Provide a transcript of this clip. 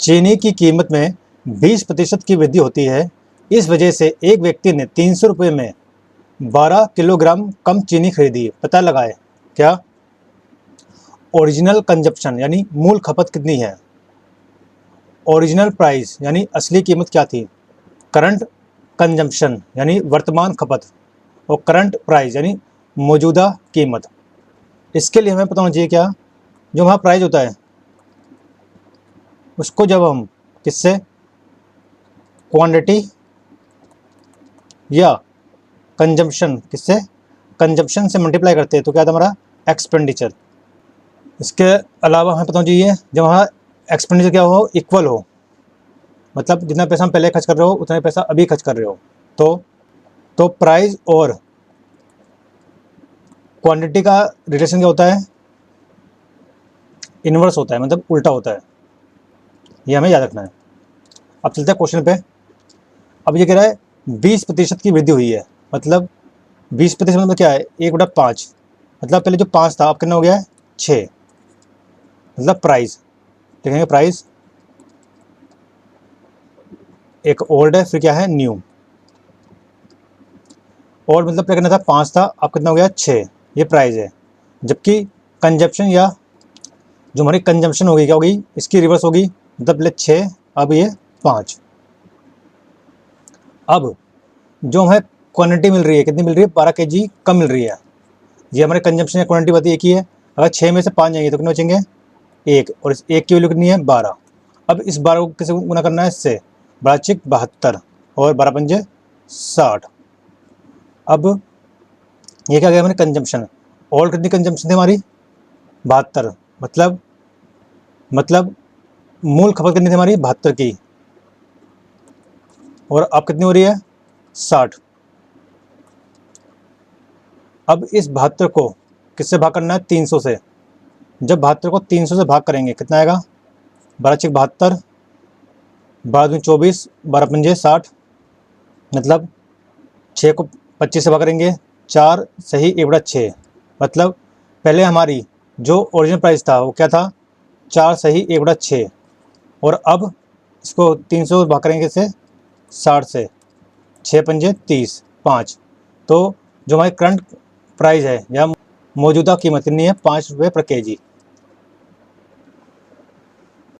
चीनी की कीमत में 20% की वृद्धि होती है। इस वजह से एक व्यक्ति ने 300 रुपये में 12 किलोग्राम कम चीनी खरीदी। पता लगाए क्या? ओरिजिनल कंजप्शन यानी मूल खपत कितनी है। ओरिजिनल प्राइस यानी असली कीमत क्या थी। करंट कंजम्पशन यानी वर्तमान खपत, और करंट प्राइस यानी मौजूदा कीमत। इसके लिए हमें पता होना चाहिए क्या, जो हमारा प्राइस होता है उसको जब हम किससे, क्वांटिटी या कंजम्पशन, किससे, कंजम्पशन से मल्टीप्लाई करते हैं तो क्या था हमारा एक्सपेंडिचर। इसके अलावा हमें पता होना चाहिए जब हमारा एक्सपेंडिचर क्या हो, इक्वल हो, मतलब जितना पैसा हम पहले खर्च कर रहे हो उतना पैसा अभी खर्च कर रहे हो, तो प्राइस और क्वांटिटी का रिलेशन क्या होता है, इन्वर्स होता है, मतलब उल्टा होता है। ये हमें याद रखना है। अब चलते हैं क्वेश्चन पे। अब ये कह रहा है 20% की वृद्धि हुई है, मतलब 20% मतलब क्या है, 1/5, मतलब पहले जो 5 था अब कितना हो गया है 6, मतलब प्राइस देखेंगे, प्राइस एक ओल्ड है फिर क्या है न्यू। ओल्ड मतलब क्या करना था 5 था, अब कितना हो गया 6, ये प्राइस है। जबकि कंजप्शन या जो हमारी कंजम्पशन होगी क्या होगी, इसकी रिवर्स होगी, मतलब पहले 6 अब ये 5। अब जो हमें क्वांटिटी मिल रही है कितनी मिल रही है, 12 kg कम मिल रही है। ये हमारे कंजम्पशन या क्वांटिटी बात एक ही है। अगर 6 में से 5 जाएंगे तो कितने बचेंगे, 1, और इस 1 की वैल्यू कितनी है 12। अब इस 12 को किसे गुना करना है, इससे 12×6 72 और 12×5 60। अब ये क्या गया हमारे कंजम्पशन, और कितनी कंजम्पशन थी हमारी 72, मतलब मूल खपत कितनी थी हमारी 72 की, और अब कितनी हो रही है 60। अब इस 72 को किससे भाग करना है, 300 से। जब 72 को 300 से भाग करेंगे कितना आएगा, 12×6 72, 12×24, 12×5 60, मतलब 6 को 25 से भाग करेंगे, 4 सही 1/6, मतलब पहले हमारी जो ओरिजिनल प्राइस था वो क्या था 4 सही 1/6, और अब इसको 300 भाग करेंगे से 60 से, 6×5 30, 5, तो जो हमारी करंट प्राइस है या मौजूदा कीमत कितनी है, 5 रुपये पर kg।